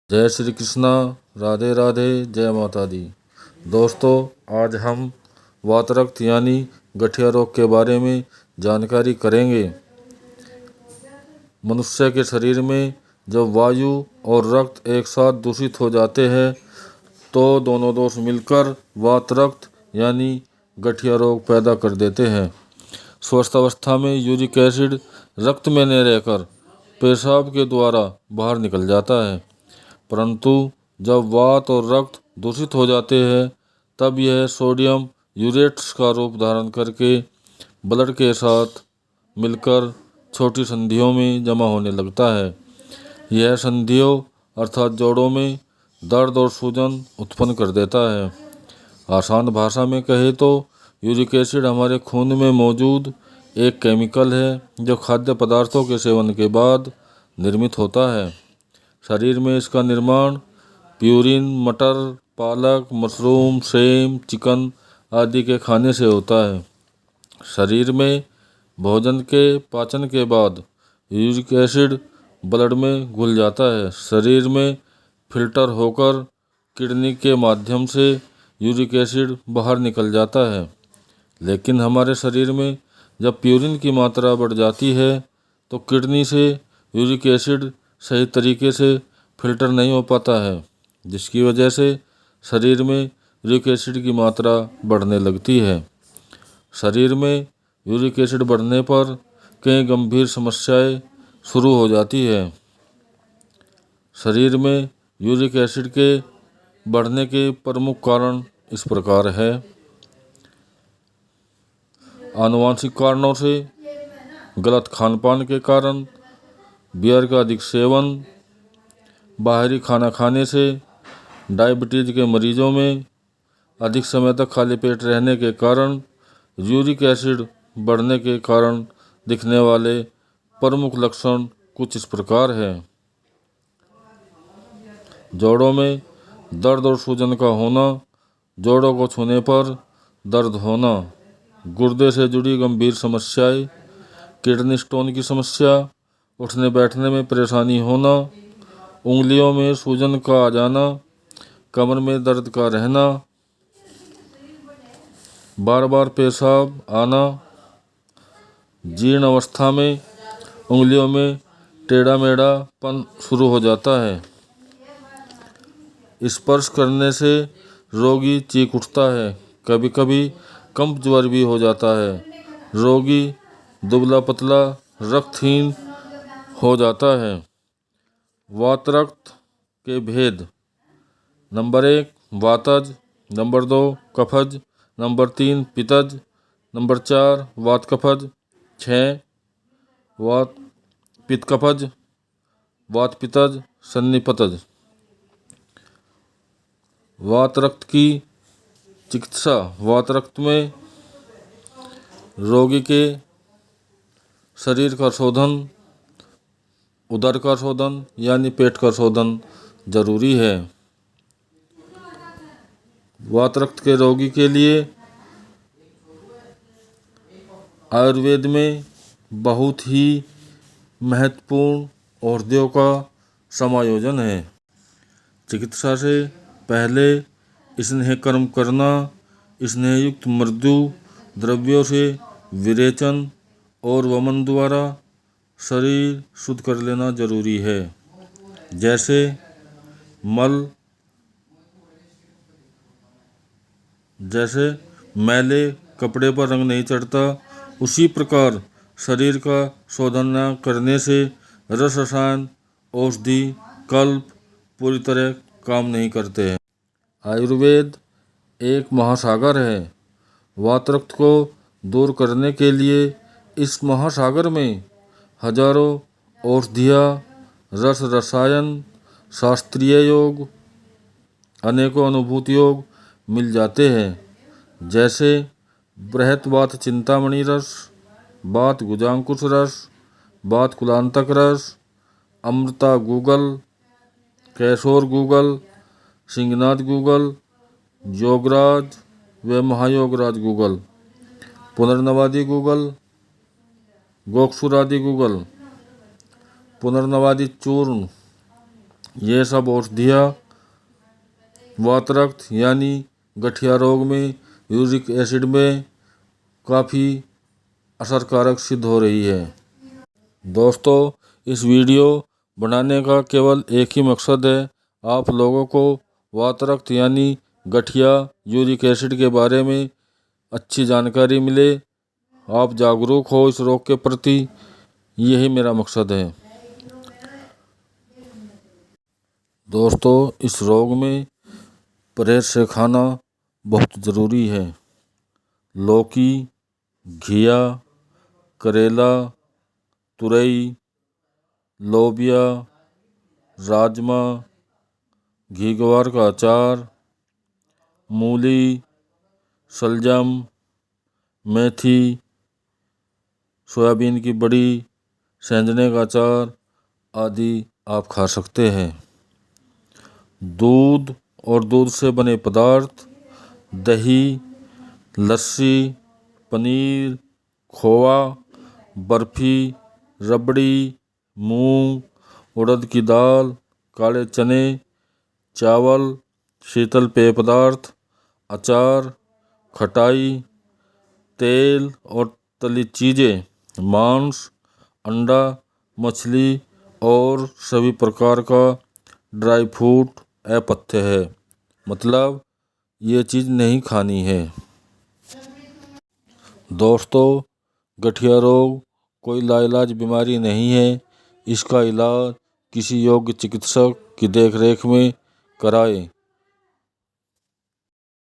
जय श्री कृष्णा। राधे राधे। जय माता दी। दोस्तों, आज हम वातरक्त यानी गठिया रोग के बारे में जानकारी करेंगे। मनुष्य के शरीर में जब वायु और रक्त एक साथ दूषित हो जाते हैं तो दोनों दोष मिलकर वातरक्त यानी गठिया रोग पैदा कर देते हैं। स्वस्थ अवस्था में यूरिक एसिड रक्त में न रहकर पेशाब के द्वारा बाहर निकल जाता है, परंतु जब वात और रक्त दूषित हो जाते हैं तब यह सोडियम यूरेट्स का रूप धारण करके ब्लड के साथ मिलकर छोटी संधियों में जमा होने लगता है। यह संधियों अर्थात जोड़ों में दर्द और सूजन उत्पन्न कर देता है। आसान भाषा में कहे तो यूरिक एसिड हमारे खून में मौजूद एक केमिकल है जो खाद्य पदार्थों के सेवन के बाद निर्मित होता है। शरीर में इसका निर्माण प्यूरिन, मटर, पालक, मशरूम, सेम, चिकन आदि के खाने से होता है। शरीर में भोजन के पाचन के बाद यूरिक एसिड ब्लड में घुल जाता है। शरीर में फिल्टर होकर किडनी के माध्यम से यूरिक एसिड बाहर निकल जाता है। लेकिन हमारे शरीर में जब प्यूरिन की मात्रा बढ़ जाती है तो किडनी से यूरिक एसिड सही तरीके से फिल्टर नहीं हो पाता है, जिसकी वजह से शरीर में यूरिक एसिड की मात्रा बढ़ने लगती है। शरीर में यूरिक एसिड बढ़ने पर कई गंभीर समस्याएं शुरू हो जाती है। शरीर में यूरिक एसिड के बढ़ने के प्रमुख कारण इस प्रकार है। आनुवंशिक कारणों से, गलत खान पान के कारण, बियर का अधिक सेवन, बाहरी खाना खाने से, डायबिटीज के मरीजों में अधिक समय तक खाली पेट रहने के कारण, यूरिक एसिड बढ़ने के कारण दिखने वाले प्रमुख लक्षण कुछ इस प्रकार हैं। जोड़ों में दर्द और सूजन का होना, जोड़ों को छूने पर दर्द होना, गुर्दे से जुड़ी गंभीर समस्याएं, किडनी स्टोन की समस्या, उठने बैठने में परेशानी होना, उंगलियों में सूजन का आ जाना, कमर में दर्द का रहना, बार बार पेशाब आना, जीर्ण अवस्था में उंगलियों में टेढ़ा मेढ़ापन शुरू हो जाता है। स्पर्श करने से रोगी चीख उठता है। कभी कभी कंप ज्वर भी हो जाता है। रोगी दुबला पतला रक्तहीन हो जाता है। वातरक्त के भेद: नंबर 1 वातज, नंबर 2 कफज, नंबर 3 पित्तज, नंबर 4 वात कफज, 6 वात पित्त कफज, वात पित्तज, सन्निपतज। वातरक्त की चिकित्सा: वातरक्त में रोगी के शरीर का शोधन, उदर का शोधन यानी पेट का शोधन जरूरी है। वातरक्त के रोगी के लिए आयुर्वेद में बहुत ही महत्वपूर्ण औषधियों का समायोजन है। चिकित्सा से पहले स्नेह कर्म करना, स्नेहयुक्त मृदु द्रव्यों से विरेचन और वमन द्वारा शरीर शुद्ध कर लेना जरूरी है। जैसे मैले कपड़े पर रंग नहीं चढ़ता, उसी प्रकार शरीर का शोधन न करने से रस रसायन, औषधि, कल्प पूरी तरह काम नहीं करते हैं। आयुर्वेद एक महासागर है। वातरक्त को दूर करने के लिए इस महासागर में हजारों औषधियाँ, रस रसायन, शास्त्रीय योग, अनेकों अनुभूति योग मिल जाते हैं। जैसे बृहत वात चिंतामणि रस, वात गुजांकुश रस, वात कुलांतक रस, अमृता गूगल, कैशोर गूगल, सिंहनाथ गूगल, योगराज व महायोगराज गूगल, पुनर्नवादी गूगल, गोक्षुरादि गूगल, पुनर्नवादी चूर्ण, ये सब औषधियाँ वातरक्त यानी गठिया रोग में यूरिक एसिड में काफ़ी असरकारक सिद्ध हो रही है। दोस्तों, इस वीडियो बनाने का केवल एक ही मकसद है, आप लोगों को वातरक्त यानी गठिया यूरिक एसिड के बारे में अच्छी जानकारी मिले, आप जागरूक हो इस रोग के प्रति, यही मेरा मकसद है। दोस्तों, इस रोग में परहेज से खाना बहुत ज़रूरी है। लौकी, घिया, करेला, तुरई, लोबिया, राजमा, घी ग्वार का अचार, मूली, शलजम, मेथी, सोयाबीन की बड़ी, सेंधने का अचार आदि आप खा सकते हैं। दूध और दूध से बने पदार्थ, दही, लस्सी, पनीर, खोआ, बर्फी, रबड़ी, मूंग, उड़द की दाल, काले चने, चावल, शीतल पेय पदार्थ, अचार, खटाई, तेल और तली चीज़ें, मांस, अंडा, मछली और सभी प्रकार का ड्राई फ्रूट अपथ्य है, मतलब ये चीज़ नहीं खानी है। दोस्तों, गठिया रोग कोई लाइलाज बीमारी नहीं है। इसका इलाज किसी योग्य चिकित्सक की देखरेख में कराएं।